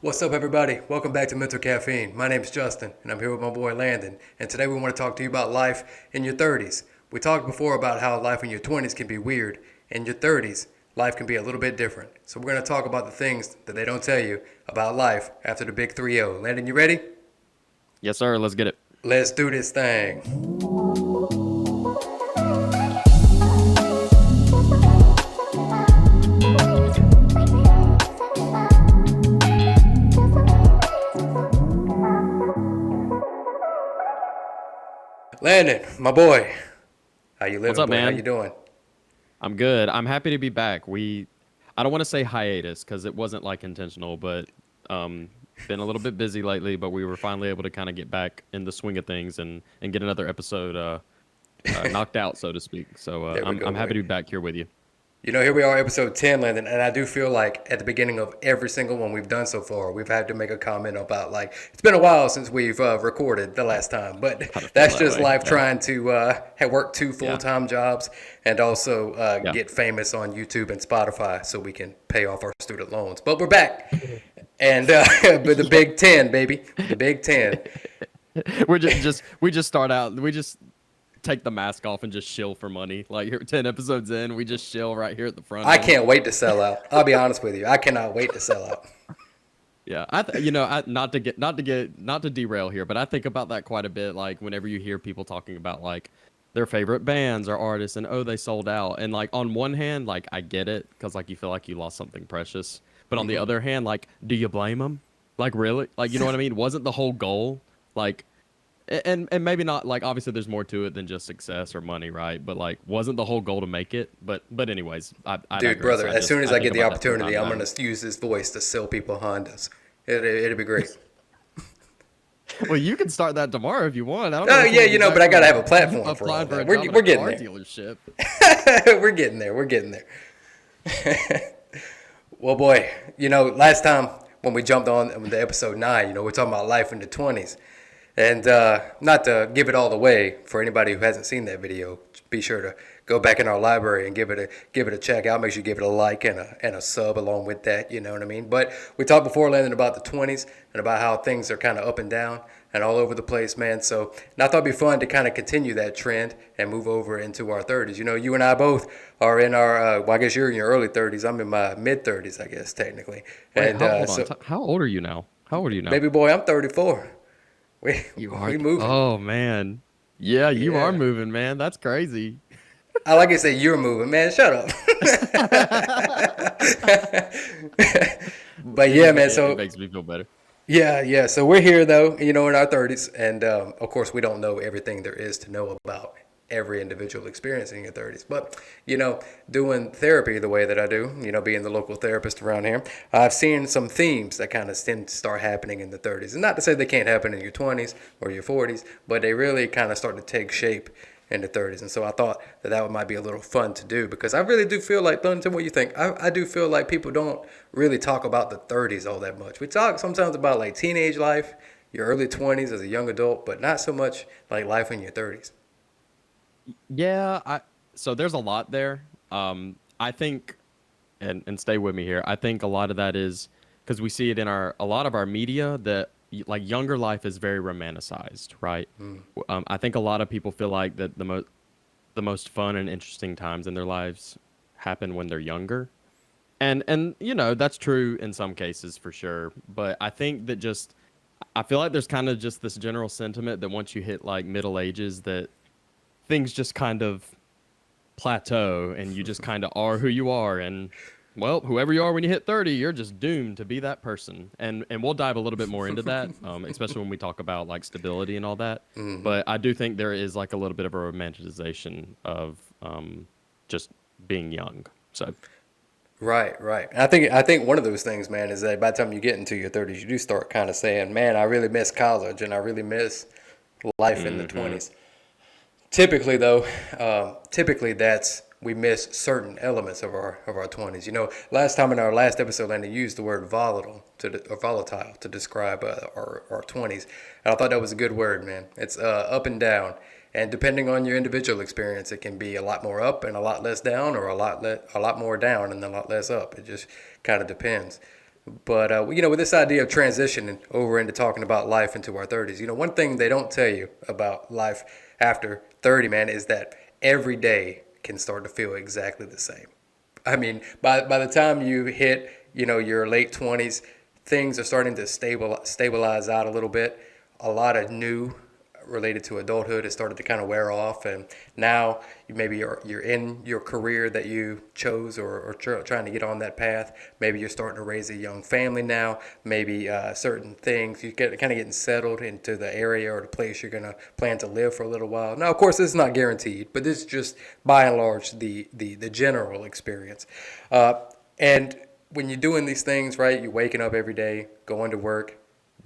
What's up, everybody? Welcome back to Mental Caffeine. My name's Justin, and I'm here with my boy Landon. And today we want to talk to you about life in your 30s. We talked before about how life in your 20s can be weird. In your 30s, life can be a little bit different. So we're going to talk about the things that they don't tell you about life after the big 3-0. Landon, you ready? Yes, sir. Let's get it. Let's do this thing. Landon, my boy, how you What's living, up, boy? How you man? doing? I'm good. I'm happy to be back. I don't want to say hiatus because it wasn't like intentional, but um, been a little bit busy lately. But we were finally able to kind of get back in the swing of things and get another episode knocked out, so to speak. So There we go, I'm happy boy. to be back here with you. Here we are, episode 10, Landon, and I do feel like at the beginning of every single one we've done so far, we've had to make a comment about, like, it's been a while since we've recorded the last time, but Kind of feel that's that just way. life Yeah. trying to have work two Yeah. full-time jobs and also Yeah. get famous on YouTube and Spotify so we can pay off our student loans. But we're back, and but the Yeah. Big 10, baby, the Big 10. We just start out. We just take the mask off and just shill for money. Like here, 10 episodes in, we just shill right here at the front I end. can't wait to sell out. I'll be honest with you. I cannot wait to sell out. Yeah, not to derail here, but I think about that quite a bit. Like whenever you hear people talking about like their favorite bands or artists, and oh, they sold out, and like on one hand, like I get it because like you feel like you lost something precious, but on the other hand, like do you blame them? Like really? Like you know what I mean? Wasn't the whole goal like? And maybe not like obviously there's more to it than just success or money, right? But like wasn't the whole goal to make it? But anyways, I Dude, digress. brother, as soon as I I think get the about that from time opportunity, to I'm time. going to use this voice to sell people Hondas. It'll be great. Well, you can start that tomorrow if you want. I don't know Oh, if you yeah, want to be but I back got to from have a platform for all applying for a that. job at a We're getting car there. dealership. We're getting there. We're getting there. Well, boy, last time when we jumped on the episode 9, we're talking about life in the 20s. And not to give it all away for anybody who hasn't seen that video, be sure to go back in our library and give it a check out. Make sure you give it a like and a sub along with that. You know what I mean? But we talked before, Landon, about the 20s and about how things are kind of up and down and all over the place, man. So and I thought it'd be fun to kind of continue that trend and move over into our 30s. You and I both are in our, well, I guess you're in your early 30s. I'm in my mid 30s, I guess, technically. Wait, And how hold on. so, How old are you now? How old are you now? baby boy, I'm 34. We, You are. we moving. Oh man. Yeah, you are Yeah. moving, man. That's crazy. I like to say you're moving, man. Shut up. But yeah, man. It So makes me feel better. yeah. So we're here though, in our 30s, and of course we don't know everything there is to know about every individual experiencing your 30s. But doing therapy the way that I do, being the local therapist around here, I've seen some themes that kind of tend to start happening in the 30s. And not to say they can't happen in your 20s or your 40s, but they really kind of start to take shape in the 30s. And so I thought that might be a little fun to do because I really do feel like, tell me what you think. I do feel like people don't really talk about the 30s all that much. We talk sometimes about like teenage life, your early 20s as a young adult, but not so much like life in your 30s. Yeah, I so there's a lot there. I think and stay with me here. I think a lot of that is because we see it in our a lot of our media that like younger life is very romanticized, right? I think a lot of people feel like that the most fun and interesting times in their lives happen when they're younger. And that's true in some cases for sure, but I think that just I feel like there's kind of just this general sentiment that once you hit like middle ages that things just kind of plateau and you just kind of are who you are and well whoever you are when you hit 30 you're just doomed to be that person and we'll dive a little bit more into that especially when we talk about like stability and all that but I do think there is like a little bit of a romanticization of just being young so Right, right. And I think one of those things, man, is that by the time you get into your 30s, you do start kind of saying, "Man, I really miss college and I really miss life in the hmm 20s." Typically, though, typically that's we miss certain elements of our 20s. Last time in our last episode, Landon used the word or volatile to describe our 20s, and I thought that was a good word, man. It's up and down, and depending on your individual experience, it can be a lot more up and a lot less down, or a lot more down and a lot less up. It just kind of depends. But with this idea of transitioning over into talking about life into our 30s, one thing they don't tell you about life after 30, man, is that every day can start to feel exactly the same. I mean, by the time you hit, your late 20s, things are starting to stabilize out a little bit. A lot of new related to adulthood has started to kind of wear off, and now you're in your career that you chose, or trying to get on that path. Maybe you're starting to raise a young family now. Maybe certain things you get kind of getting settled into the area or the place you're gonna plan to live for a little while. Now, of course, this is not guaranteed, but this is just by and large the general experience. And when you're doing these things, right, you're waking up every day, going to work,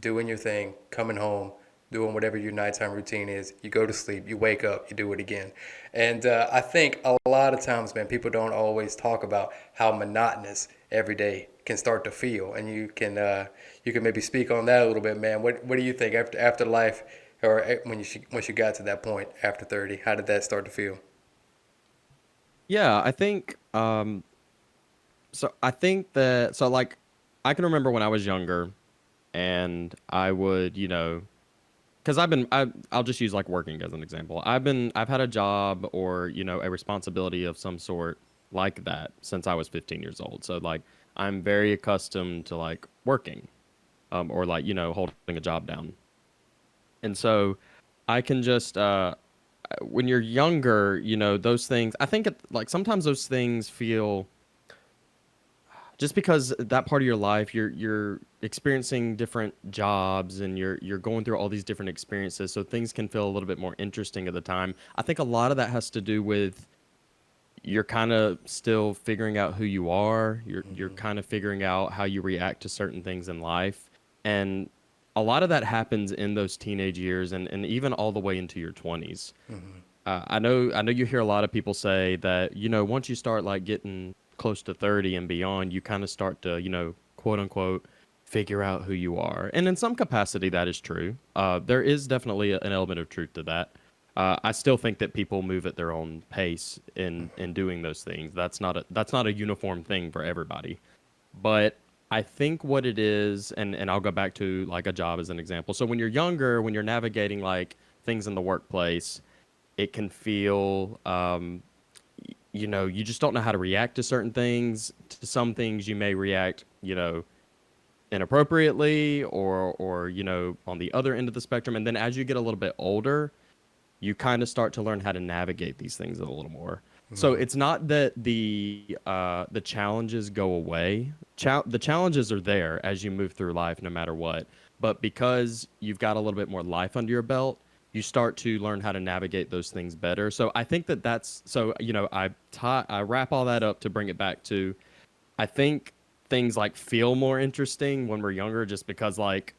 doing your thing, coming home, doing whatever your nighttime routine is. You go to sleep, you wake up, you do it again. And I think a lot of times, man, people don't always talk about how monotonous every day can start to feel. And you can maybe speak on that a little bit, man. What do you think after life, or once you got to that point after 30? How did that start to feel? Yeah, I think I think that like I can remember when I was younger and I would, because I'll just use like working as an example. I've had a job or, a responsibility of some sort like that since I was 15 years old. So like I'm very accustomed to like working, or like, holding a job down. And so I can just when you're younger, those things, I think like sometimes those things feel, just because that part of your life you're experiencing different jobs and you're going through all these different experiences, so things can feel a little bit more interesting at the time. I think a lot of that has to do with you're kind of still figuring out who you are. You're Mm-hmm. kind of figuring out how you react to certain things in life. And a lot of that happens in those teenage years and even all the way into your 20s. Mm-hmm. I know you hear a lot of people say that, once you start like getting close to 30 and beyond, you kind of start to, quote unquote, figure out who you are. And in some capacity, that is true. There is definitely an element of truth to that. I still think that people move at their own pace in doing those things. That's not a uniform thing for everybody. But I think what it is, and I'll go back to like a job as an example. So when you're younger, when you're navigating like things in the workplace, it can feel you just don't know how to react to certain things. To some things you may react, inappropriately, or on the other end of the spectrum. And then as you get a little bit older, you kind of start to learn how to navigate these things a little more. So Mm-hmm. it's not that the challenges go away. The challenges are there as you move through life, no matter what. But because you've got a little bit more life under your belt, you start to learn how to navigate those things better. So I think that's so. I wrap all that up to bring it back to, I think things like feel more interesting when we're younger, just because like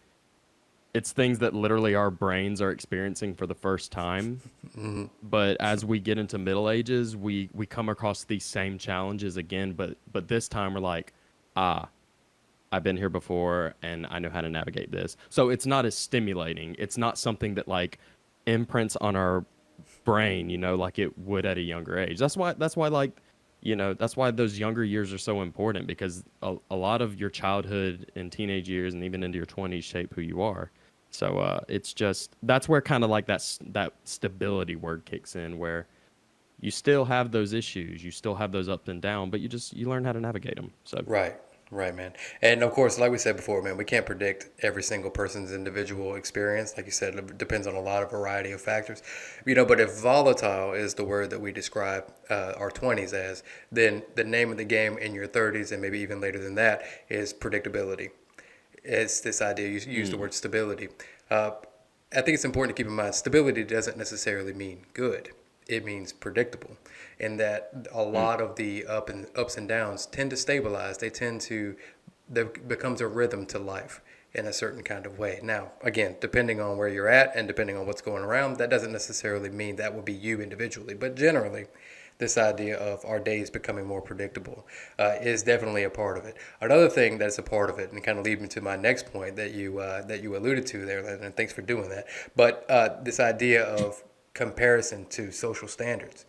it's things that literally our brains are experiencing for the first time. Mm-hmm. But as we get into middle ages, we come across these same challenges again, but this time we're like, ah, I've been here before and I know how to navigate this. So it's not as stimulating. It's not something that like imprints on our brain, like it would at a younger age. That's why like, that's why those younger years are so important, because a lot of your childhood and teenage years and even into your 20s shape who you are. So it's just that's where kind of like that stability word kicks in, where you still have those issues, you still have those ups and downs, but you learn how to navigate them. So Right, right, man. And of course, like we said before, man, we can't predict every single person's individual experience. Like you said, it depends on a lot of variety of factors. But if volatile is the word that we describe our 20s as, then the name of the game in your 30s and maybe even later than that is predictability. It's this idea, you use the mm, word stability. Uh, I think it's important to keep in mind stability doesn't necessarily mean good. It means predictable, in that a mm, lot of the ups and downs tend to stabilize. There becomes a rhythm to life in a certain kind of way. Now, again, depending on where you're at and depending on what's going around, that doesn't necessarily mean that would be you individually. But generally, this idea of our days becoming more predictable is definitely a part of it. Another thing that's a part of it, and kind of lead me to my next point that you alluded to there, and thanks for doing that. But this idea of comparison to social standards.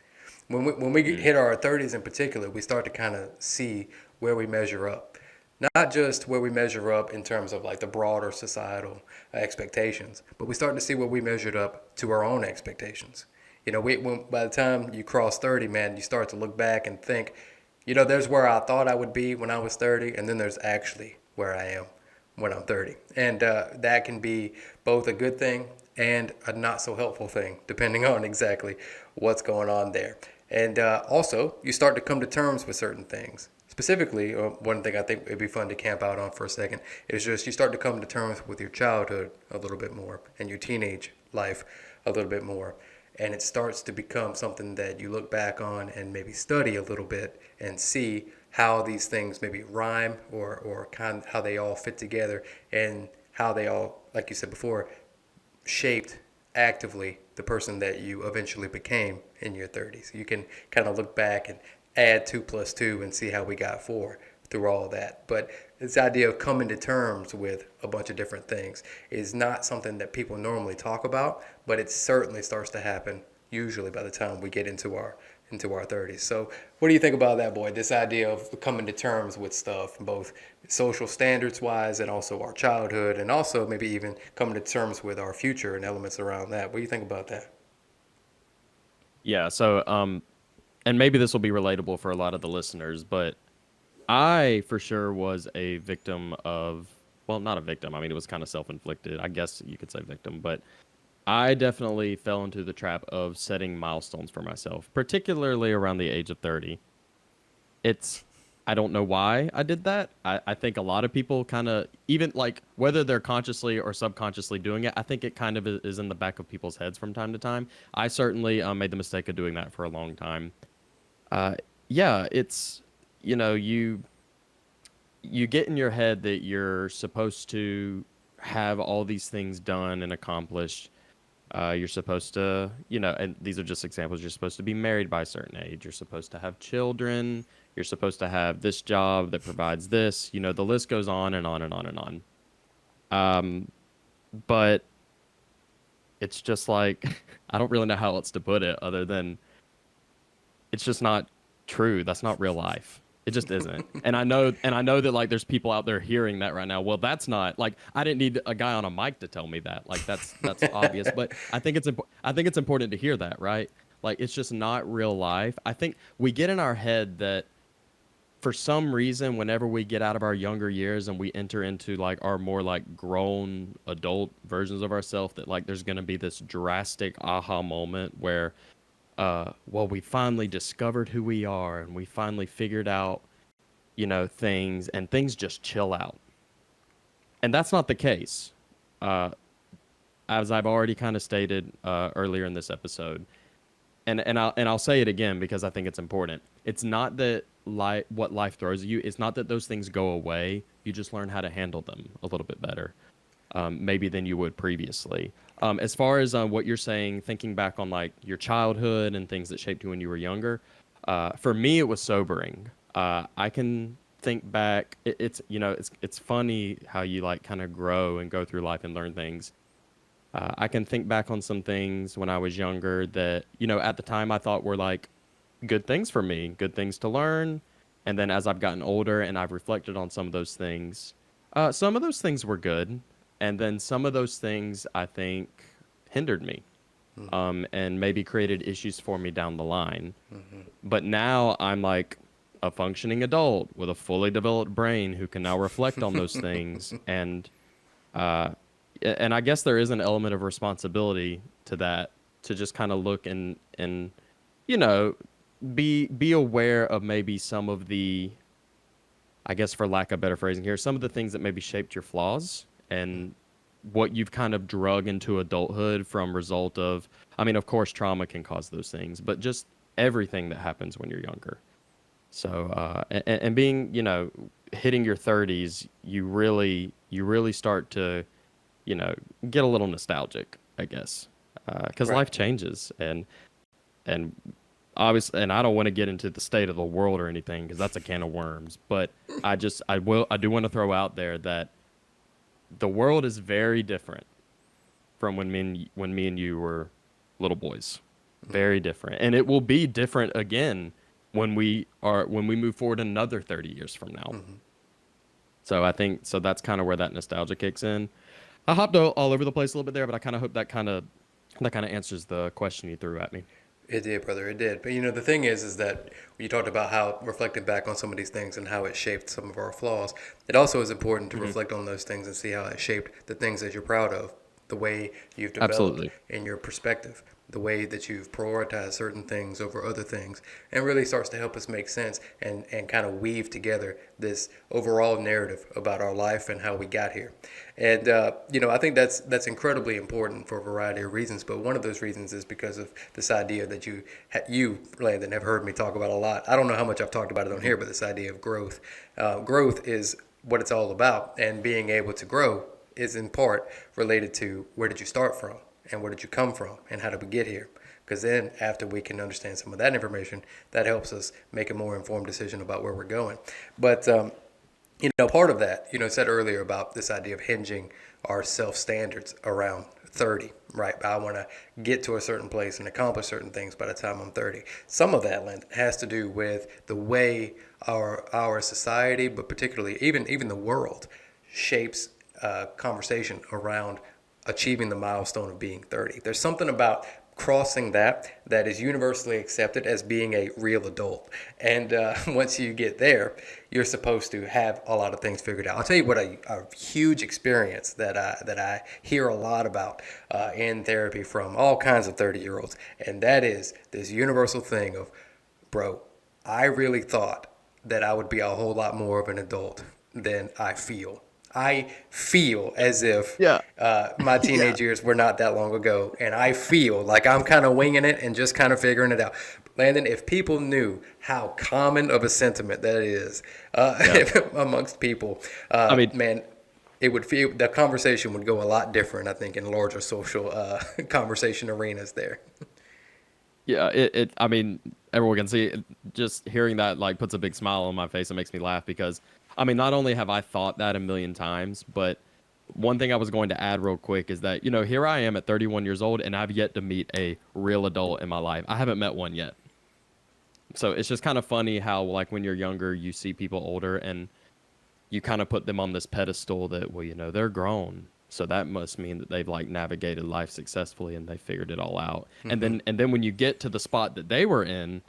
When we mm, hit our 30s in particular, we start to kind of see where we measure up. Not just where we measure up in terms of like the broader societal expectations, but we start to see where we measured up to our own expectations. By the time you cross 30, man, you start to look back and think, there's where I thought I would be when I was 30, and then there's actually where I am when I'm 30. And that can be both a good thing and a not so helpful thing, depending on exactly what's going on there. And also, you start to come to terms with certain things. Specifically, one thing I think it'd be fun to camp out on for a second is just you start to come to terms with your childhood a little bit more and your teenage life a little bit more. And it starts to become something that you look back on and maybe study a little bit and see how these things maybe rhyme or kind of how they all fit together and how they all, like you said before, shaped actively the person that you eventually became in your 30s. You can kind of look back and add 2 plus 2 and see how we got 4 through all of that. But this idea of coming to terms with a bunch of different things is not something that people normally talk about, but it certainly starts to happen usually by the time we get into our 30s. So, what do you think about that, boy? This idea of coming to terms with stuff, both social standards wise and also our childhood, and also maybe even coming to terms with our future and elements around that. What do you think about that? Yeah, so and maybe this will be relatable for a lot of the listeners, but I for sure was a victim of, well, not a victim. I mean, it was kind of self-inflicted. I guess you could say victim, but I definitely fell into the trap of setting milestones for myself, particularly around the age of 30. It's, I don't know why I did that. I think a lot of people kind of, even like whether they're consciously or subconsciously doing it, I think it kind of is in the back of people's heads from time to time. I certainly made the mistake of doing that for a long time. Uh, yeah, it's, you know, you get in your head that you're supposed to have all these things done and accomplished. You're supposed to, and these are just examples. You're supposed to be married by a certain age. You're supposed to have children. You're supposed to have this job that provides this. The list goes on and on and on and on. Um, but it's just like, I don't really know how else to put it other than it's just not true. That's not real life. It just isn't. And I know that like there's people out there hearing that right now. Well, that's not like I didn't need a guy on a mic to tell me that. Like that's obvious, but I think it's important to hear that, right? Like it's just not real life. I think we get in our head that for some reason whenever we get out of our younger years and we enter into like our more like grown adult versions of ourselves that like there's going to be this drastic aha moment where well, we finally discovered who we are and we finally figured out, things and things just chill out. And that's not the case. Uh, as I've already kind of stated earlier in this episode, and I'll say it again because I think it's important. It's not that what life throws at you. It's not that those things go away. You just learn how to handle them a little bit better, maybe than you would previously. As far as what you're saying, thinking back on like your childhood and things that shaped you when you were younger, for me it was sobering. I can think back. It's funny how you like kind of grow and go through life and learn things. I can think back on some things when I was younger that at the time I thought were like good things for me, good things to learn. And then as I've gotten older and I've reflected on some of those things were good, and then some of those things I think hindered me, and maybe created issues for me down the line. But now I'm like a functioning adult with a fully developed brain who can now reflect on those things, uh, and I guess there is an element of responsibility to that to just kind of look and you know be aware of maybe some of the, I guess for lack of better phrasing here, some of the things that maybe shaped your flaws and what you've kind of drug into adulthood from result of, I mean, of course, trauma can cause those things, but just everything that happens when you're younger. So, and being, hitting your 30s, you really start to, get a little nostalgic, I guess, because Right. life changes and obviously, and I don't want to get into the state of the world or anything because that's a can of worms. But I do want to throw out there that the world is very different from when me and you were little boys. Very different, and it will be different again when we move forward another 30 years from now. So I think so that's kind of where that nostalgia kicks in. I hopped all over the place a little bit there, but I kind of hope that kind of answers the question you threw at me. It did, brother. It did. But the thing is that you talked about how reflecting back on some of these things and how it shaped some of our flaws. It also is important to Hmm. reflect on those things and see how it shaped the things that you're proud of, the way you've developed Absolutely. in your perspective, the way that you've prioritized certain things over other things, and really starts to help us make sense and kind of weave together this overall narrative about our life and how we got here. And I think that's incredibly important for a variety of reasons. But one of those reasons is because of this idea that you Landon have heard me talk about a lot. I don't know how much I've talked about it on Hmm. here, but this idea of growth. Growth is what it's all about, and being able to grow is in part related to where did you start from and where did you come from and how did we get here. Because then, after we can understand some of that information, that helps us make a more informed decision about where we're going. But part of that, said earlier about this idea of hinging our self standards around 30, right? I want to get to a certain place and accomplish certain things by the time I'm 30. Some of that, Lynn, has to do with the way our society, but particularly even the world, shapes conversation around achieving the milestone of being 30. There's something about crossing that is universally accepted as being a real adult. And once you get there, you're supposed to have a lot of things figured out. I'll tell you what a huge experience that I hear a lot about in therapy from all kinds of 30-year-olds, and that is this universal thing of, bro, I really thought that I would be a whole lot more of an adult than I feel. I feel as if Yeah. my Yeah. teenage years were not that long ago, and I feel like I'm kind of winging it and just kind of figuring it out. Landon, if people knew how common of a sentiment that is Yeah. amongst people, I mean, man, it would feel the conversation would go a lot different. I think in larger social conversation arenas there. yeah, I mean, everyone can see it. Just hearing that like puts a big smile on my face and makes me laugh because I mean, not only have I thought that a million times, but one thing I was going to add real quick is that, here I am at 31 years old and I've yet to meet a real adult in my life. I haven't met one yet. So it's just kind of funny how like when you're younger, you see people older and you kind of put them on this pedestal that, well, they're grown. So that must mean that they've like navigated life successfully and they figured it all out. And then when you get to the spot that they were in,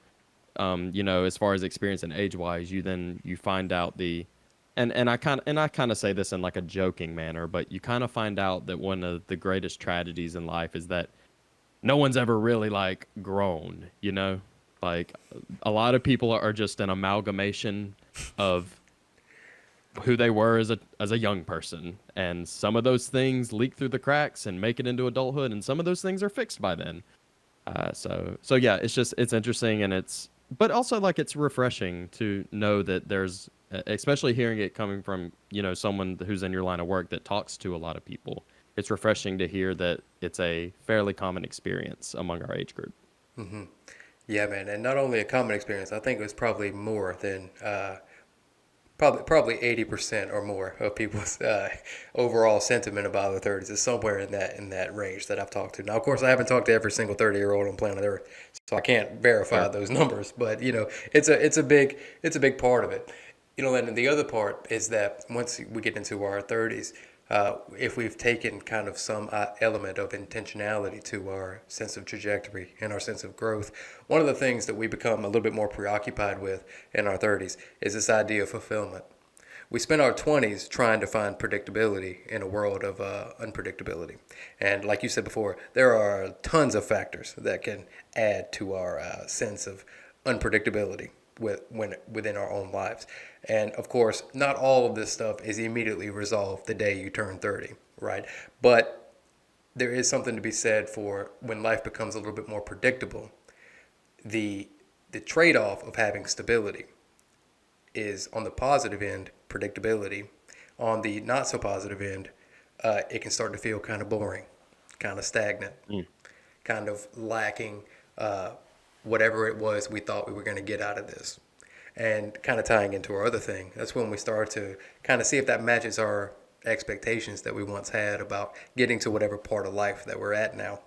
as far as experience and age wise, you find out and I kind of say this in like a joking manner, but you kind of find out that one of the greatest tragedies in life is that no one's ever really like grown. Like a lot of people are just an amalgamation of who they were as a young person, and some of those things leak through the cracks and make it into adulthood, and some of those things are fixed by then. So yeah, it's interesting, and but also like it's refreshing to know that there's especially hearing it coming from someone who's in your line of work that talks to a lot of people. It's refreshing to hear that it's a fairly common experience among our age group. Yeah, man, and not only a common experience. I think it was probably more than probably 80% or more of people's overall sentiment about the 30s is somewhere in that range that I've talked to. Now, of course, I haven't talked to every single 30-year-old on planet Earth, so I can't verify Sure. those numbers. But it's a big part of it. And the other part is that once we get into our 30s, if we've taken kind of some element of intentionality to our sense of trajectory and our sense of growth, one of the things that we become a little bit more preoccupied with in our 30s is this idea of fulfillment. We spend our 20s trying to find predictability in a world of unpredictability. And like you said before, there are tons of factors that can add to our sense of unpredictability within our own lives. And of course, not all of this stuff is immediately resolved the day you turn 30, right? But there is something to be said for when life becomes a little bit more predictable. The the trade-off of having stability is on the positive end, predictability. On the not so positive end, it can start to feel kind of boring, kind of stagnant, Mm. kind of lacking whatever it was we thought we were going to get out of this. And kind of tying into our other thing, that's when we start to kind of see if that matches our expectations that we once had about getting to whatever part of life that we're at now.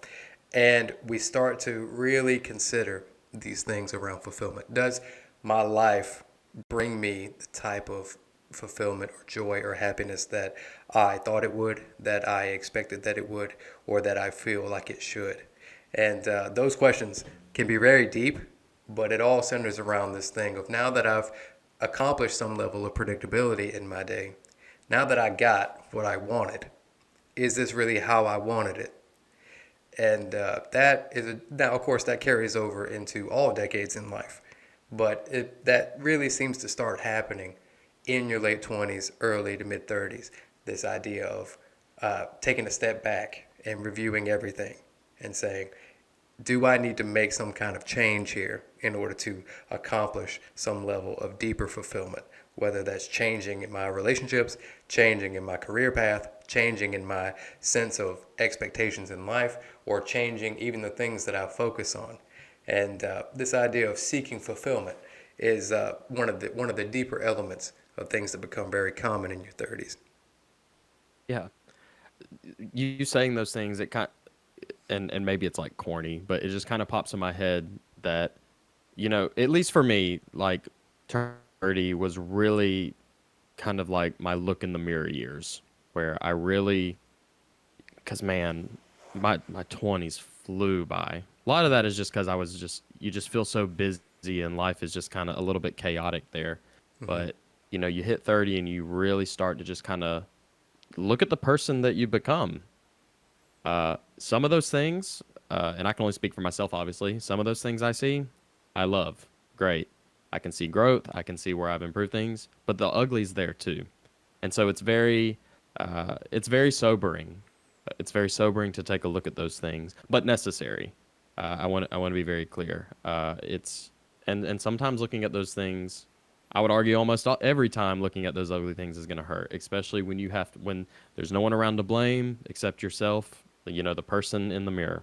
And we start to really consider these things around fulfillment. Does my life bring me the type of fulfillment or joy or happiness that I thought it would, that I expected that it would, or that I feel like it should? And those questions can be very deep, but it all centers around this thing of now that I've accomplished some level of predictability in my day, now that I got what I wanted, is this really how I wanted it? And now, of course, that carries over into all decades in life, but that really seems to start happening in your late 20s, early to mid 30s. This idea of taking a step back and reviewing everything and saying, do I need to make some kind of change here in order to accomplish some level of deeper fulfillment? Whether that's changing in my relationships, changing in my career path, changing in my sense of expectations in life, or changing even the things that I focus on. And this idea of seeking fulfillment is one of the deeper elements of things that become very common in your 30s. Yeah. You saying those things, it kind and maybe it's like corny, but it just kind of pops in my head that, at least for me, like turn 30 was really kind of like my look in the mirror years where I really, because man, my 20s flew by. A lot of that is just because you just feel so busy and life is just kind of a little bit chaotic there. Mm-hmm. But, you hit 30 and you really start to just kind of look at the person that you become. Some of those things, and I can only speak for myself, obviously, some of those things I see, I love. Great. I can see growth. I can see where I've improved things, but the ugly's there too. And so it's very sobering. It's very sobering to take a look at those things, but necessary. I want to be very clear. And sometimes looking at those things, I would argue every time looking at those ugly things is going to hurt, especially when there's no one around to blame except yourself, the person in the mirror.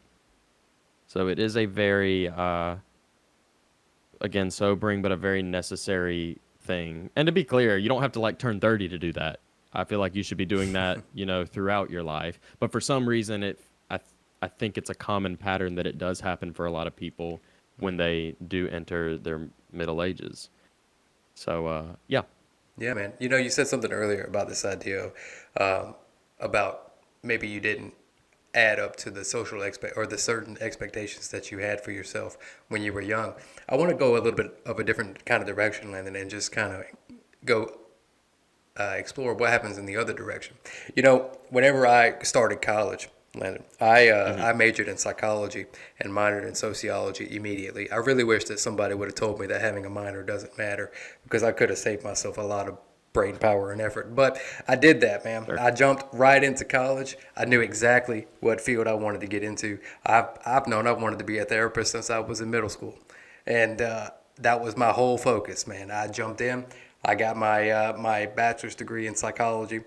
So it is a very, again, sobering, but a very necessary thing. And to be clear, you don't have to like turn 30 to do that. I feel like you should be doing that, throughout your life. But for some reason, I think it's a common pattern that it does happen for a lot of people when they do enter their middle ages. So, yeah. Yeah, man. You said something earlier about this idea about maybe you didn't add up to the social or the certain expectations that you had for yourself when you were young. I want to go a little bit of a different kind of direction, Landon, and just kind of go explore what happens in the other direction. Whenever I started college, Landon, Hmm. I majored in psychology and minored in sociology immediately. I really wish that somebody would have told me that having a minor doesn't matter because I could have saved myself a lot of brain power and effort. But I did that, man. Sure. I jumped right into college. I knew exactly what field I wanted to get into. I've known I wanted to be a therapist since I was in middle school, and that was my whole focus, man. I jumped in. I got my bachelor's degree in psychology.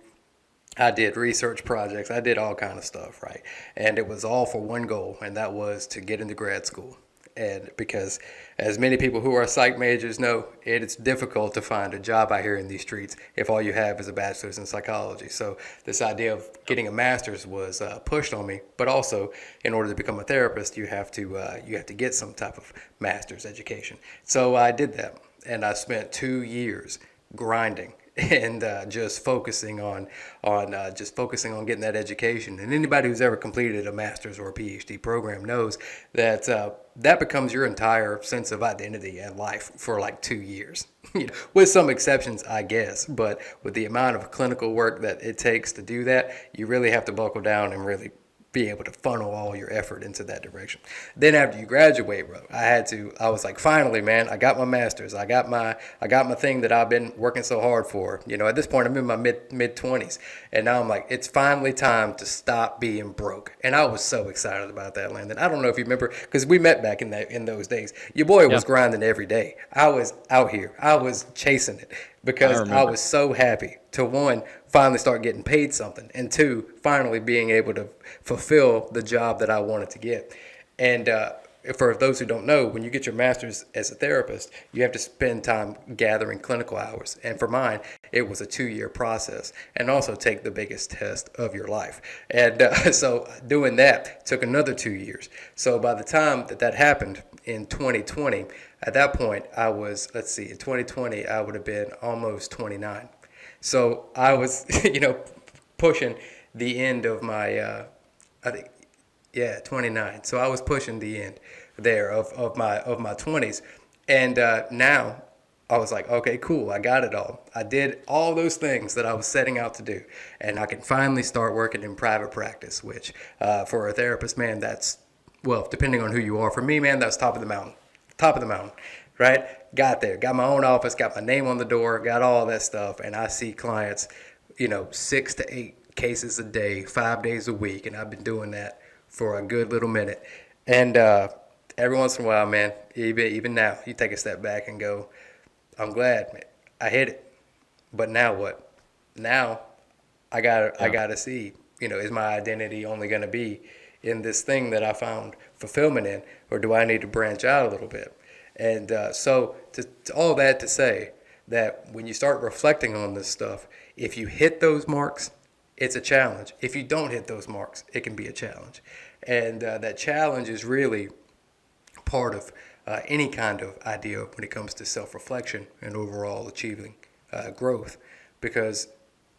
I did research projects. I did all kind of stuff, right? And it was all for one goal, and that was to get into grad school. And because, as many people who are psych majors know, it's difficult to find a job out here in these streets if all you have is a bachelor's in psychology. So this idea of getting a master's was pushed on me. But also, in order to become a therapist, you have to get some type of master's education. So I did that, and I spent 2 years grinding and just focusing on getting that education. And anybody who's ever completed a master's or a PhD program knows that that becomes your entire sense of identity and life for like 2 years. With some exceptions, I guess. But with the amount of clinical work that it takes to do that, you really have to buckle down and really be able to funnel all your effort into that direction. Then after you graduate, bro, I was like, finally, man, I got my master's. I got my thing that I've been working so hard for. At this point I'm in my mid 20s, and now I'm like, it's finally time to stop being broke. And I was so excited about that, Landon. I don't know if you remember, because we met back in those days. Your boy Yeah, was grinding every day. I was out here. I was chasing it I because I remember. was so happy to, one, finally start getting paid something, and two, finally being able to fulfill the job that I wanted to get. And for those who don't know, when you get your master's as a therapist, you have to spend time gathering clinical hours. And for mine, it was a 2 year process, and also take the biggest test of your life. And so doing that took another 2 years. So by the time that happened in 2020, at that point, I was, let's see, in 2020, I would have been almost 29. So I was, pushing the end of my, I think, yeah, 29. So I was pushing the end there of my 20s, and now I was like, okay, cool, I got it all. I did all those things that I was setting out to do, and I can finally start working in private practice. Which, for a therapist, man, that's, well, depending on who you are. For me, man, that's top of the mountain, top of the mountain, right? Got there, got my own office, got my name on the door, got all that stuff, and I see clients, 6 to 8 cases a day, 5 days a week, and I've been doing that for a good little minute. And every once in a while, man, even now, you take a step back and go, I'm glad, man, I hit it. But now what? Now I Yeah. gotta see, is my identity only gonna be in this thing that I found fulfillment in, or do I need to branch out a little bit? And so, to all that to say that when you start reflecting on this stuff, if you hit those marks, it's a challenge. If you don't hit those marks, it can be a challenge. And that challenge is really part of any kind of idea when it comes to self reflection and overall achieving growth. Because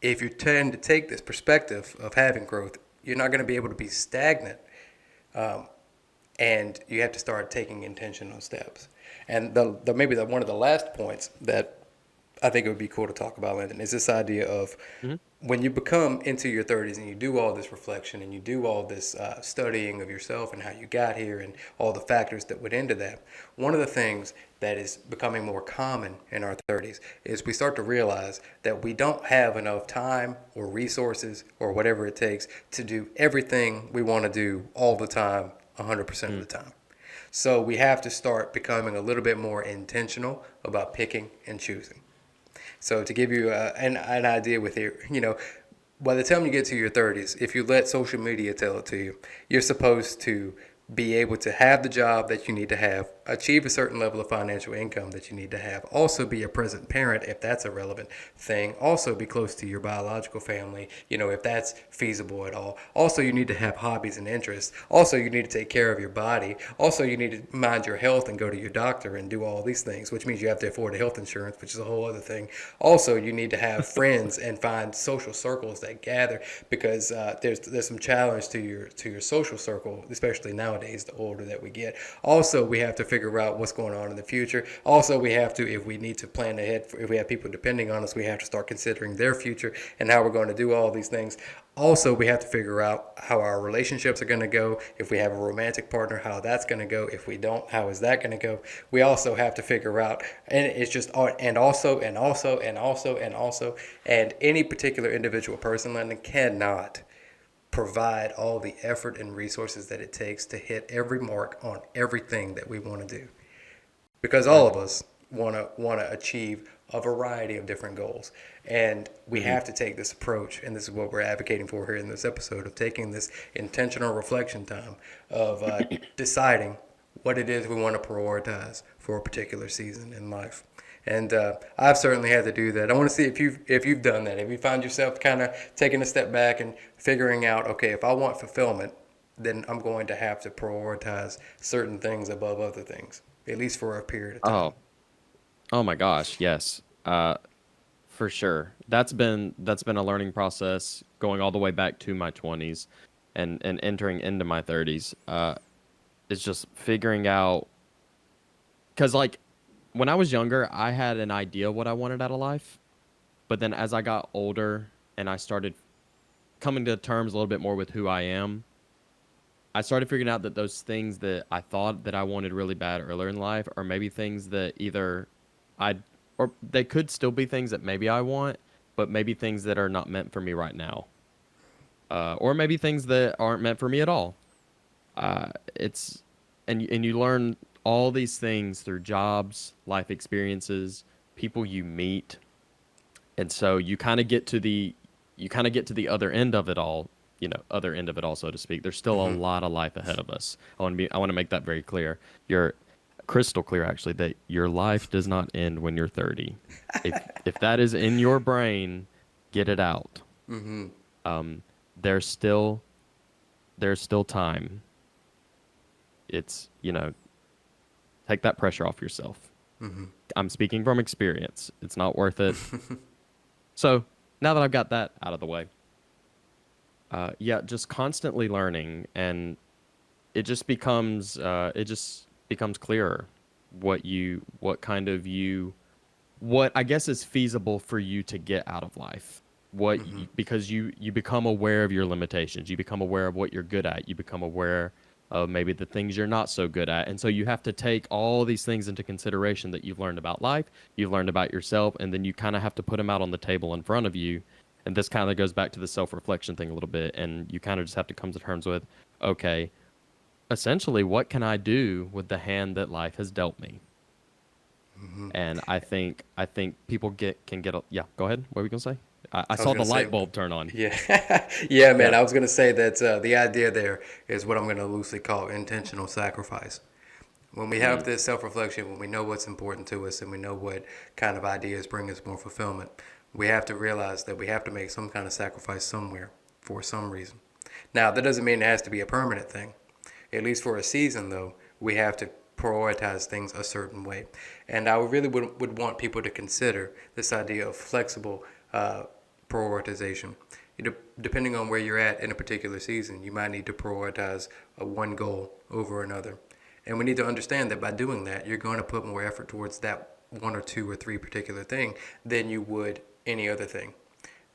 if you tend to take this perspective of having growth, you're not going to be able to be stagnant, and you have to start taking intentional steps. And maybe one of the last points that I think it would be cool to talk about, Landon, is this idea of Hmm. when you become into your 30s and you do all this reflection and you do all this studying of yourself and how you got here and all the factors that went into that. One of the things that is becoming more common in our 30s is we start to realize that we don't have enough time or resources or whatever it takes to do everything we want to do all the time, 100% of the time. So we have to start becoming a little bit more intentional about picking and choosing. So to give you an idea with it, by the time you get to your 30s, if you let social media tell it to you, you're supposed to be able to have the job that you need to have, achieve a certain level of financial income that you need to have, also be a present parent if that's a relevant thing, also be close to your biological family, if that's feasible at all. Also, you need to have hobbies and interests. Also, you need to take care of your body. Also, you need to mind your health and go to your doctor and do all these things, which means you have to afford a health insurance, which is a whole other thing. Also, you need to have friends and find social circles that gather, because there's some challenge to your social circle, especially nowadays, the older that we get. Also, we have to figure out what's going on in the future. Also, we have to, if we need to plan ahead, if we have people depending on us, we have to start considering their future and how we're going to do all these things. Also, we have to figure out how our relationships are going to go. If we have a romantic partner, how that's going to go. If we don't, how is that going to go? We also have to figure out, and it's just, and any particular individual person, Landon, cannot provide all the effort and resources that it takes to hit every mark on everything that we want to do, because all Right. of us want to achieve a variety of different goals, and we Hmm. have to take this approach, and this is what we're advocating for here in this episode, of taking this intentional reflection time of deciding what it is we want to prioritize for a particular season in life. And I've certainly had to do that. I want to see if you've done that. If you found yourself kind of taking a step back and figuring out, okay, if I want fulfillment, then I'm going to have to prioritize certain things above other things, at least for a period of time. Oh, oh my gosh, yes. For sure. That's been a learning process going all the way back to my 20s and entering into my 30s. It's just figuring out, cuz like when I was younger, I had an idea what I wanted out of life, but then as I got older and I started coming to terms a little bit more with who I am, I started figuring out that those things that I thought that I wanted really bad earlier in life are maybe things that either I, or they could still be things that maybe I want, but maybe things that are not meant for me right now. Or maybe things that aren't meant for me at all. It's and you learn all these things through jobs, life experiences, people you meet, and so you kind of get to the other end of it all, other end of it all, so to speak. There's still a Hmm. lot of life ahead of us. I want to make that very clear. You're crystal clear, actually, that your life does not end when you're 30. If that is in your brain, get it out. Hmm. Um, there's still there's still time. It's, take that pressure off yourself. Hmm. I'm speaking from experience. It's not worth it. So now that I've got that out of the way, yeah, just constantly learning, and it just becomes clearer what kind of what I guess is feasible for you to get out of life. Because you become aware of your limitations, you become aware of what you're good at, you become aware of maybe the things you're not so good at, and so you have to take all these things into consideration that you've learned about life, you've learned about yourself, and then you kind of have to put them out on the table in front of you. And this kind of goes back to the self-reflection thing a little bit, and you kind of just have to come to terms with, okay, essentially, what can I do with the hand that life has dealt me? And I think people can get yeah. Go ahead. What were you gonna say? I I was saw the gonna say, light bulb turn on. yeah, yeah, man. Yeah. I was gonna say that the idea there is what I'm gonna loosely call intentional sacrifice. When we have Mm, this self-reflection, when we know what's important to us, and we know what kind of ideas bring us more fulfillment, we have to realize that we have to make some kind of sacrifice somewhere for some reason. Now, that doesn't mean it has to be a permanent thing. At least for a season, though, we have to prioritize things a certain way. And I really would want people to consider this idea of flexible prioritization. Depending on where you're at in a particular season, you might need to prioritize one goal over another. And we need to understand that by doing that, you're going to put more effort towards that one or two or three particular thing than you would any other thing.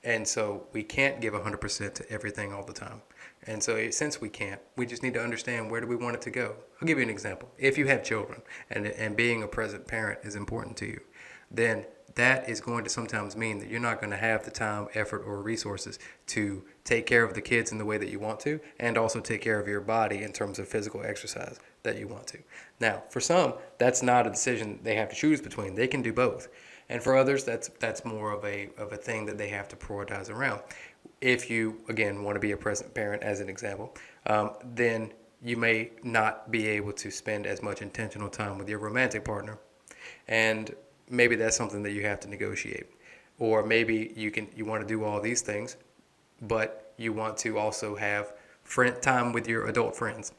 And so we can't give 100% to everything all the time. And so since we can't, we just need to understand where do we want it to go. I'll give you an example. If you have children and being a present parent is important to you, then that is going to sometimes mean that you're not going to have the time, effort, or resources to take care of the kids in the way that you want to, and also take care of your body in terms of physical exercise that you want to. Now, for some, that's not a decision they have to choose between. They can do both. And for others, that's more of a thing that they have to prioritize around. If you again want to be a present parent, as an example, then you may not be able to spend as much intentional time with your romantic partner, and maybe that's something that you have to negotiate. Or maybe you want to do all these things, but you want to also have friend time with your adult friends.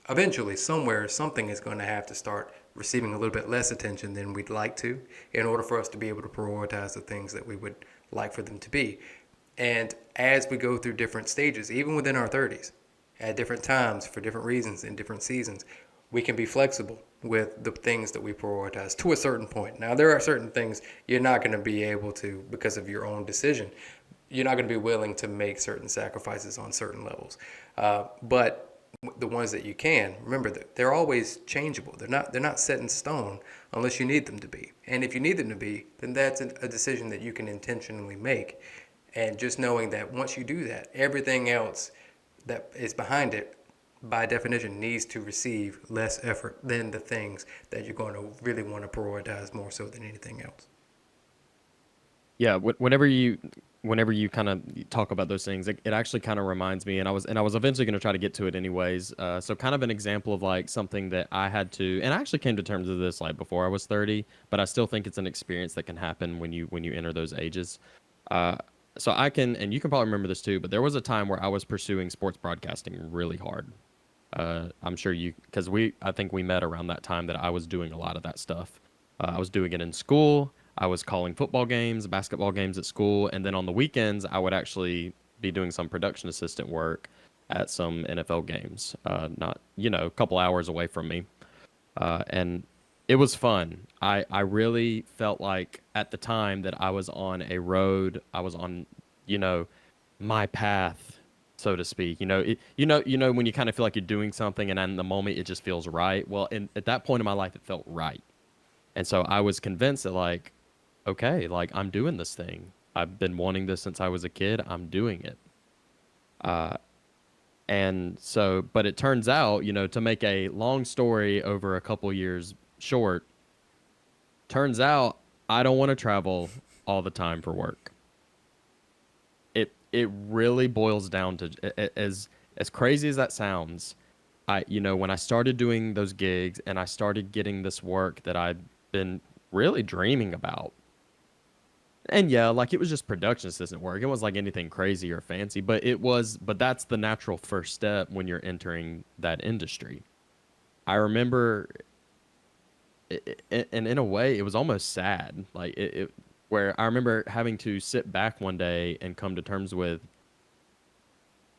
Eventually, somewhere, something is going to have to start receiving a little bit less attention than we'd like to in order for us to be able to prioritize the things that we would like for them to be. And as we go through different stages, even within our 30s, at different times, for different reasons, in different seasons, we can be flexible with the things that we prioritize to a certain point. Now, there are certain things you're not going to be able to, because of your own decision, you're not going to be willing to make certain sacrifices on certain levels. But the ones that you can, remember that they're always changeable. They're not set in stone unless you need them to be. And if you need them to be, then that's a decision that you can intentionally make. And just knowing that once you do that, everything else that is behind it, by definition, needs to receive less effort than the things that you're going to really want to prioritize more so than anything else. yeah. Whenever you kind of talk about those things, it actually kind of reminds me, and I was eventually going to try to get to it anyways. So kind of an example of like something that I had to, and I actually came to terms with this like before I was 30, but I still think it's an experience that can happen when you enter those ages. Uh, so I can, and you can probably remember this too, but there was a time where I was pursuing sports broadcasting really hard. I'm sure because I think we met around that time that I was doing a lot of that stuff. I was doing it in school. I was calling football games, basketball games at school, and then on the weekends, I would actually be doing some production assistant work at some NFL games, not, a couple hours away from me. And it was fun. I really felt like at the time that I was on a road, I was on, you know, my path, so to speak. When you kind of feel like you're doing something, and in the moment it just feels right. Well, at that point in my life, it felt right, and so I was convinced that like, okay, like I'm doing this thing. I've been wanting this since I was a kid. I'm doing it. Uh, and so, but it turns out, to make a long story over a couple years short, turns out I don't want to travel all the time for work. It really boils down to as crazy as that sounds. When I started doing those gigs and I started getting this work that I've been really dreaming about. And yeah, like it was just production assistant work. It wasn't like anything crazy or fancy, but that's the natural first step when you're entering that industry. I remember, and in a way, it was almost sad. Like where I remember having to sit back one day and come to terms with,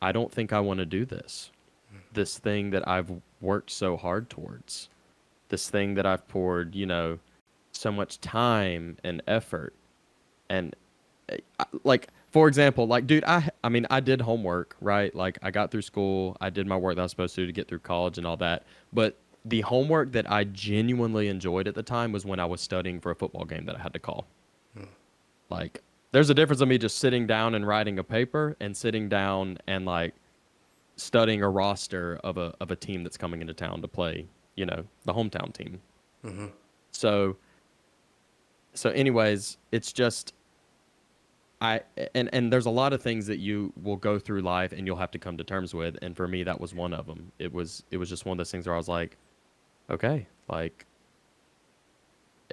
I don't think I want to do this. This thing that I've worked so hard towards, this thing that I've poured, so much time and effort. And like, for example, like, dude, I mean, I did homework, right? Like, I got through school, I did my work that I was supposed to get through college and all that. But the homework that I genuinely enjoyed at the time was when I was studying for a football game that I had to call. Like, there's a difference of me just sitting down and writing a paper and sitting down and like studying a roster of a team that's coming into town to play, the hometown team. So anyways, it's just I and there's a lot of things that you will go through life and you'll have to come to terms with, and for me that was one of them. It was just one of those things where I was like, okay, like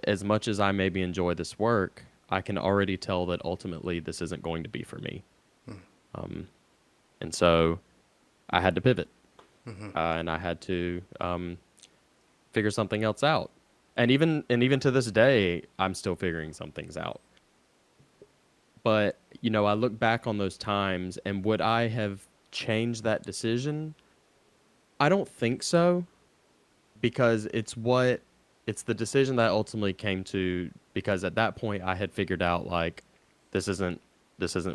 as much as I maybe enjoy this work, I can already tell that ultimately this isn't going to be for me. And so I had to pivot, and I had to figure something else out. And even to this day, I'm still figuring some things out. But I look back on those times, and would I have changed that decision? I don't think so, because it's the decision that I ultimately came to, because at that point I had figured out like this isn't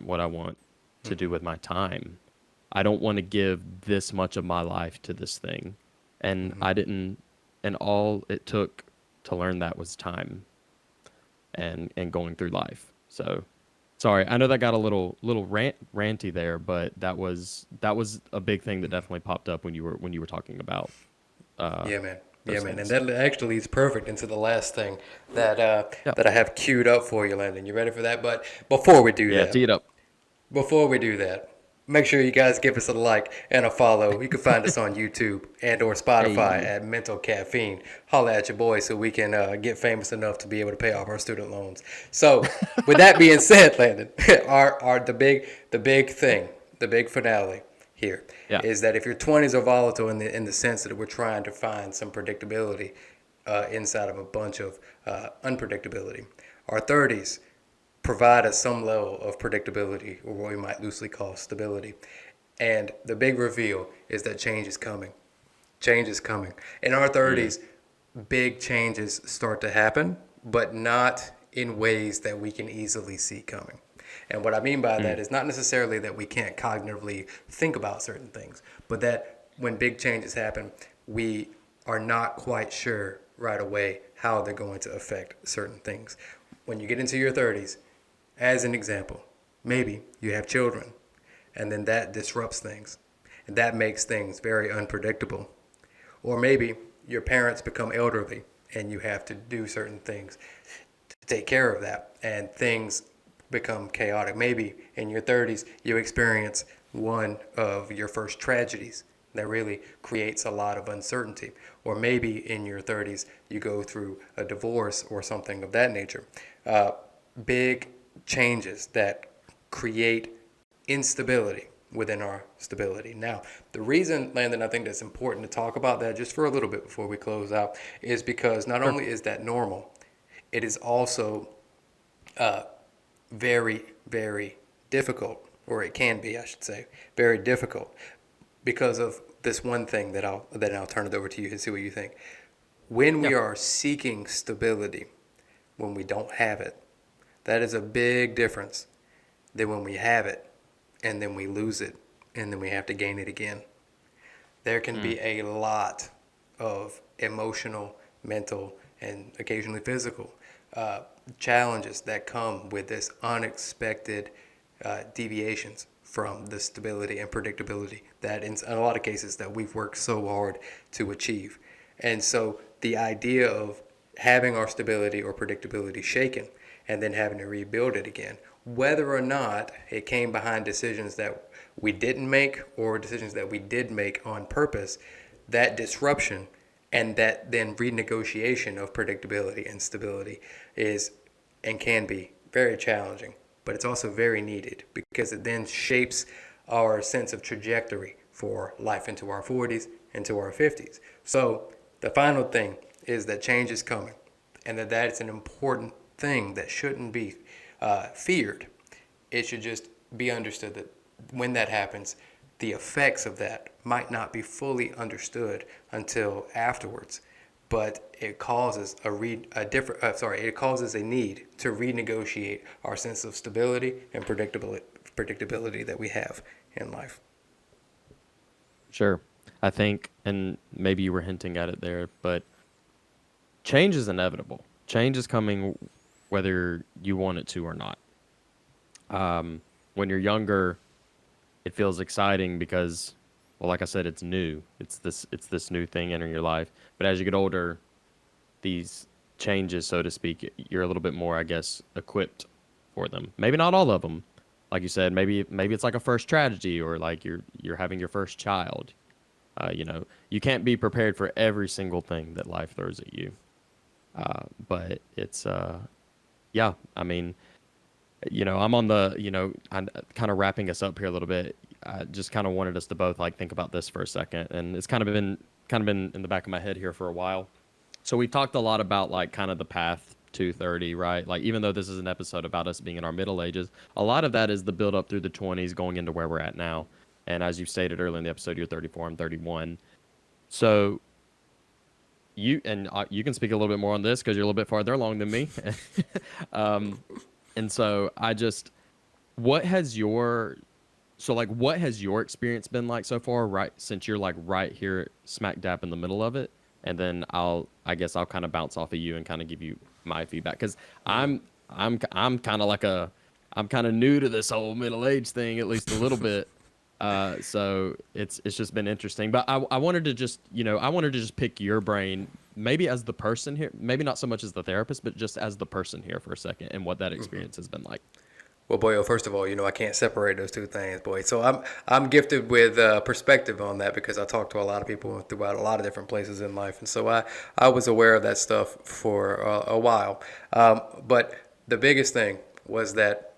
what I want to do with my time. I don't want to give this much of my life to this thing. And I didn't, and all it took to learn that was time and going through life. So sorry, I know that got a little ranty there, but that was a big thing that definitely popped up when you were talking about Yeah, man. Yeah, those man. And things. that actually is perfect into the last thing that Yeah. that I have queued up for you, Landon. You ready for that? But before we do Yeah, that, tee it up. before we do that, make sure you guys give us a like and a follow. You can find us on YouTube and or Spotify Hey. at Mental Caffeine. Holla at your boy so we can get famous enough to be able to pay off our student loans. So, with that being said, Landon, our the big thing, the big finale here Yeah. is that if your 20s are volatile in the sense that we're trying to find some predictability inside of a bunch of unpredictability, our 30s provide us some level of predictability, or what we might loosely call stability. And the big reveal is that change is coming. Change is coming. In our Mm, 30s, big changes start to happen, but not in ways that we can easily see coming. And what I mean by mm, that is not necessarily that we can't cognitively think about certain things, but that when big changes happen, we are not quite sure right away how they're going to affect certain things. When you get into your 30s, as an example, maybe you have children, and then that disrupts things, and that makes things very unpredictable. Or maybe your parents become elderly, and you have to do certain things to take care of that, and things become chaotic. Maybe in your 30s, you experience one of your first tragedies that really creates a lot of uncertainty. Or maybe in your 30s, you go through a divorce or something of that nature. Big changes that create instability within our stability. Now, the reason, Landon, I think that's important to talk about that just for a little bit before we close out is because not sure. only is that normal, it is also very, very difficult, or it can be, I should say, very difficult because of this one thing that I'll turn it over to you and see what you think. When Yeah. we are seeking stability, when we don't have it, that is a big difference than when we have it and then we lose it and then we have to gain it again. There can Mm, be a lot of emotional, mental, and occasionally physical uh, challenges that come with this unexpected deviations from the stability and predictability that in a lot of cases that we've worked so hard to achieve. And so the idea of having our stability or predictability shaken and then having to rebuild it again, whether or not it came behind decisions that we didn't make or decisions that we did make on purpose, that disruption and that then renegotiation of predictability and stability is and can be very challenging, but it's also very needed because it then shapes our sense of trajectory for life into our 40s, into our 50s. So the final thing is that change is coming and that is an important thing that shouldn't be feared. It should just be understood that when that happens, the effects of that might not be fully understood until afterwards, but it causes it causes a need to renegotiate our sense of stability and predictability that we have in life. Sure. I think, and maybe you were hinting at it there, but change is inevitable. Change is coming whether you want it to or not. When you're younger, it feels exciting because, well, like I said, it's new. It's this new thing entering your life. But as you get older, these changes, so to speak, you're a little bit more, I guess, equipped for them. Maybe not all of them. Like you said, maybe it's like a first tragedy, or like you're having your first child. You can't be prepared for every single thing that life throws at you. But it's yeah, I mean, I'm on the, I'm kind of wrapping us up here a little bit. I just kind of wanted us to both like think about this for a second, and it's kind of been in the back of my head here for a while. So we talked a lot about like kind of the path to 30, right? Like even though this is an episode about us being in our middle ages, a lot of that is the build up through the 20s going into where we're at now. And as you stated earlier in the episode, you're 34, I'm 31. So you can speak a little bit more on this because you're a little bit farther along than me. um, and so what has your what has your experience been like so far, right? Since you're like right here smack dab in the middle of it, and then I guess I'll kind of bounce off of you and kind of give you my feedback because I'm kind of like I'm kind of new to this whole middle age thing, at least a little bit. So it's just been interesting, but I wanted to just I wanted to just pick your brain, maybe as the person here, maybe not so much as the therapist, but just as the person here for a second, and what that experience has been like. Well, boy, first of all, I can't separate those two things, boy. So I'm gifted with perspective on that because I talk to a lot of people throughout a lot of different places in life, and so I was aware of that stuff for a while. But the biggest thing was that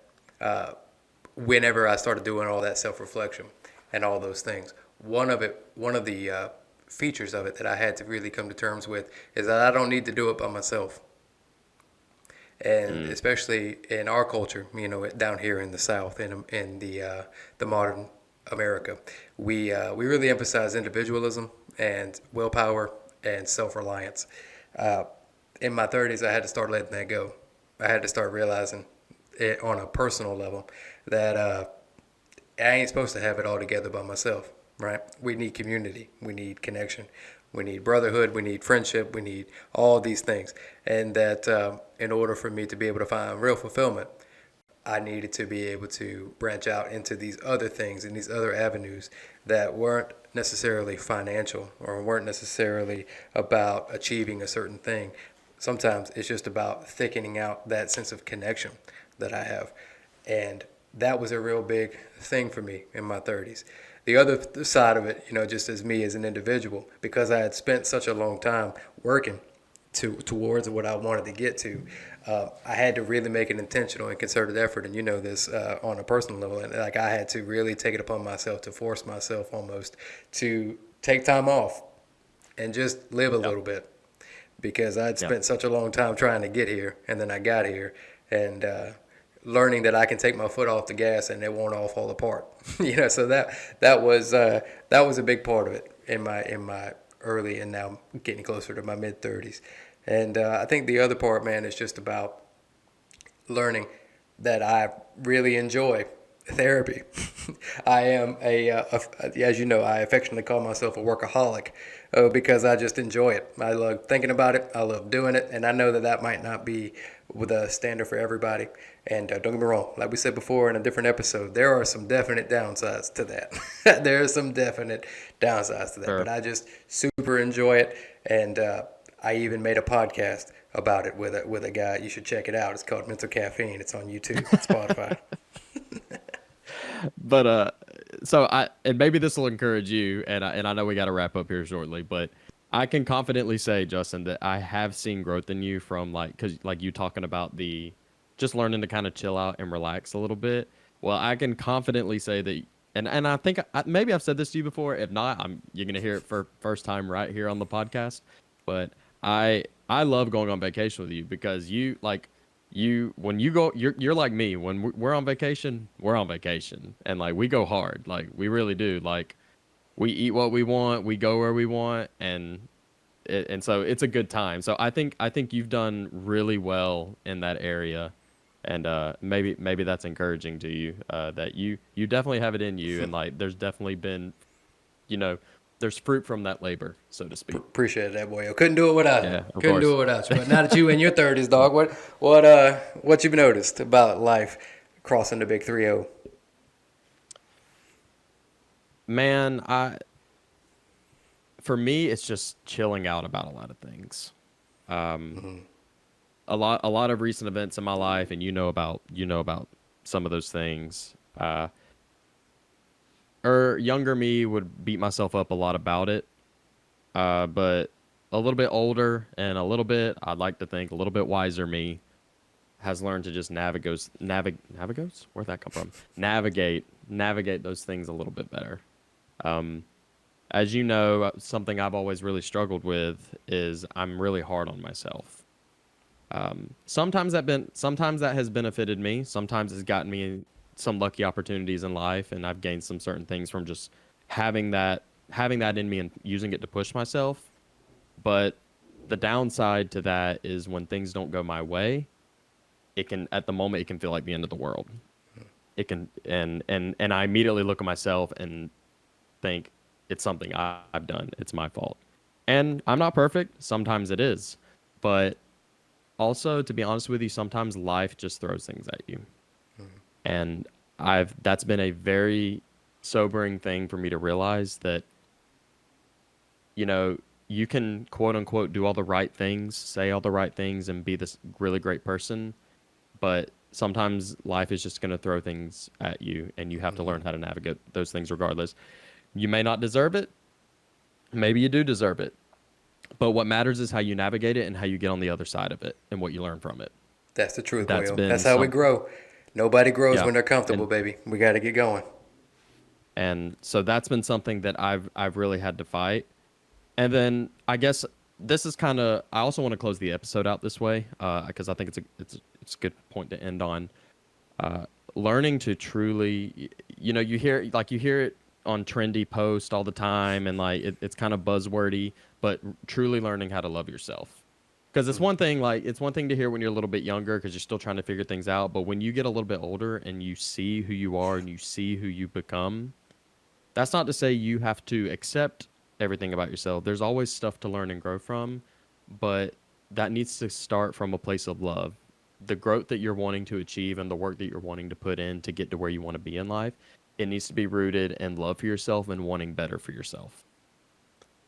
whenever I started doing all that self-reflection and all those things, one of the features of it that I had to really come to terms with is that I don't need to do it by myself. And especially in our culture, down here in the South, in the modern America, we really emphasize individualism and willpower and self-reliance. Uh, in my 30s, I had to start letting that go. I had to start realizing it on a personal level that I ain't supposed to have it all together by myself, right? We need community. We need connection. We need brotherhood. We need friendship. We need all these things. And that in order for me to be able to find real fulfillment, I needed to be able to branch out into these other things and these other avenues that weren't necessarily financial or weren't necessarily about achieving a certain thing. Sometimes it's just about thickening out that sense of connection that I have. And that was a real big thing for me in my 30s. The other side of it, just as me as an individual, because I had spent such a long time working towards what I wanted to get to, I had to really make an intentional and concerted effort, and this on a personal level. And like I had to really take it upon myself to force myself almost to take time off and just live a little bit, because I'd Yep. spent such a long time trying to get here, and then I got here, and learning that I can take my foot off the gas and it won't all fall apart. So that was a big part of it in my early and now getting closer to my mid 30s. And I think the other part, man, is just about learning that I really enjoy therapy. I am as you know, I affectionately call myself a workaholic because I just enjoy it. I love thinking about it. I love doing it. And I know that that might not be with a standard for everybody. And don't get me wrong, like we said before in a different episode, there are some definite downsides to that. There are some definite downsides to that. Sure. But I just super enjoy it. And I even made a podcast about it with a guy. You should check it out. It's called Mental Caffeine. It's on YouTube, Spotify. But and maybe this will encourage you, and I know we got to wrap up here shortly, but I can confidently say, Justin, that I have seen growth in you from because like you talking about the just learning to kind of chill out and relax a little bit. Well, I can confidently say that, and I think maybe I've said this to you before. If not, you're gonna hear it for first time right here on the podcast. But I love going on vacation with you because you like when you go, you're like me. When we're on vacation, we're on vacation, and like we go hard, like we really do. Like we eat what we want, we go where we want, and so it's a good time. So I think you've done really well in that area, and maybe that's encouraging to you, that you definitely have it in you, and like there's definitely been, you know, there's fruit from that labor, so to speak. Appreciate that, boy. I couldn't do it without you. Yeah, of Couldn't do course. it without you. But now that you in your 30s, dog, what you've noticed about life crossing the big 3-0? Man, I for me it's just chilling out about a lot of things. Um, a lot of recent events in my life, and you know about some of those things. Or younger me would beat myself up a lot about it. But a little bit older and a little bit, I'd like to think, a little bit wiser me has learned to just navigates? Where'd that come from? Navigate those things a little bit better. Um, as you know, something I've always really struggled with is I'm really hard on myself. Sometimes that has benefited me. Sometimes it's gotten me some lucky opportunities in life, and I've gained some certain things from just having that in me and using it to push myself. But the downside to that is when things don't go my way, it can at the moment it can feel like the end of the world. It can and I immediately look at myself and think it's something I've done. It's my fault. And I'm not perfect. Sometimes it is. But also, to be honest with you, sometimes life just throws things at you. And I've that's been a very sobering thing for me to realize that, you know, you can quote unquote do all the right things, say all the right things, and be this really great person, but sometimes life is just going to throw things at you, and you have to learn how to navigate those things regardless. You may not deserve it, maybe you do deserve it, but what matters is how you navigate it and how you get on the other side of it and what you learn from it. That's the truth, That's boyo. been That's how we some, grow. Nobody grows yeah, when they're comfortable, and baby. We got to get going. so that's been something that I've really had to fight. And then I guess this is kind of, I also want to close the episode out this way, because I think it's a good point to end on. Learning to truly, you hear it on trendy posts all the time, and like it's kind of buzzwordy, but truly learning how to love yourself. Because it's one thing to hear when you're a little bit younger because you're still trying to figure things out, but when you get a little bit older and you see who you are and you see who you become, that's not to say you have to accept everything about yourself. There's always stuff to learn and grow from, but that needs to start from a place of love. The growth that you're wanting to achieve and the work that you're wanting to put in to get to where you want to be in life, it needs to be rooted in love for yourself and wanting better for yourself.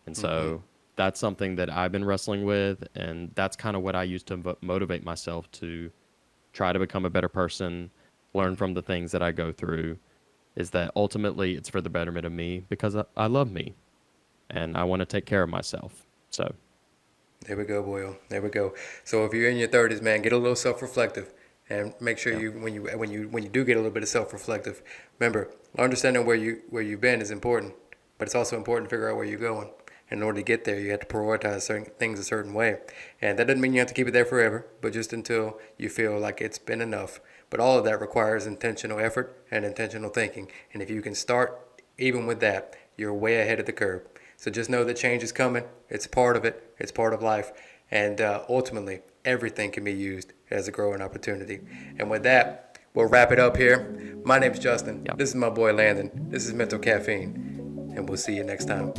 And so that's something that I've been wrestling with, and that's kind of what I use to motivate myself to try to become a better person, learn from the things that I go through, is that ultimately it's for the betterment of me because I love me and I want to take care of myself. So, There we go, boyo. There we go. So if you're in your 30s, man, get a little self-reflective, and make sure yeah. when you do get a little bit of self-reflective, remember, understanding where you've been is important, but it's also important to figure out where you're going. In order to get there, you have to prioritize certain things a certain way, and that doesn't mean you have to keep it there forever, but just until you feel like it's been enough. But all of that requires intentional effort and intentional thinking, and if you can start even with that, you're way ahead of the curve. So just know that change is coming. It's part of it. It's part of life. And ultimately, everything can be used as a growing opportunity. And with that, we'll wrap it up here. My name's Justin. Yeah. This is my boy Landon. This is Mental Caffeine. And we'll see you next time.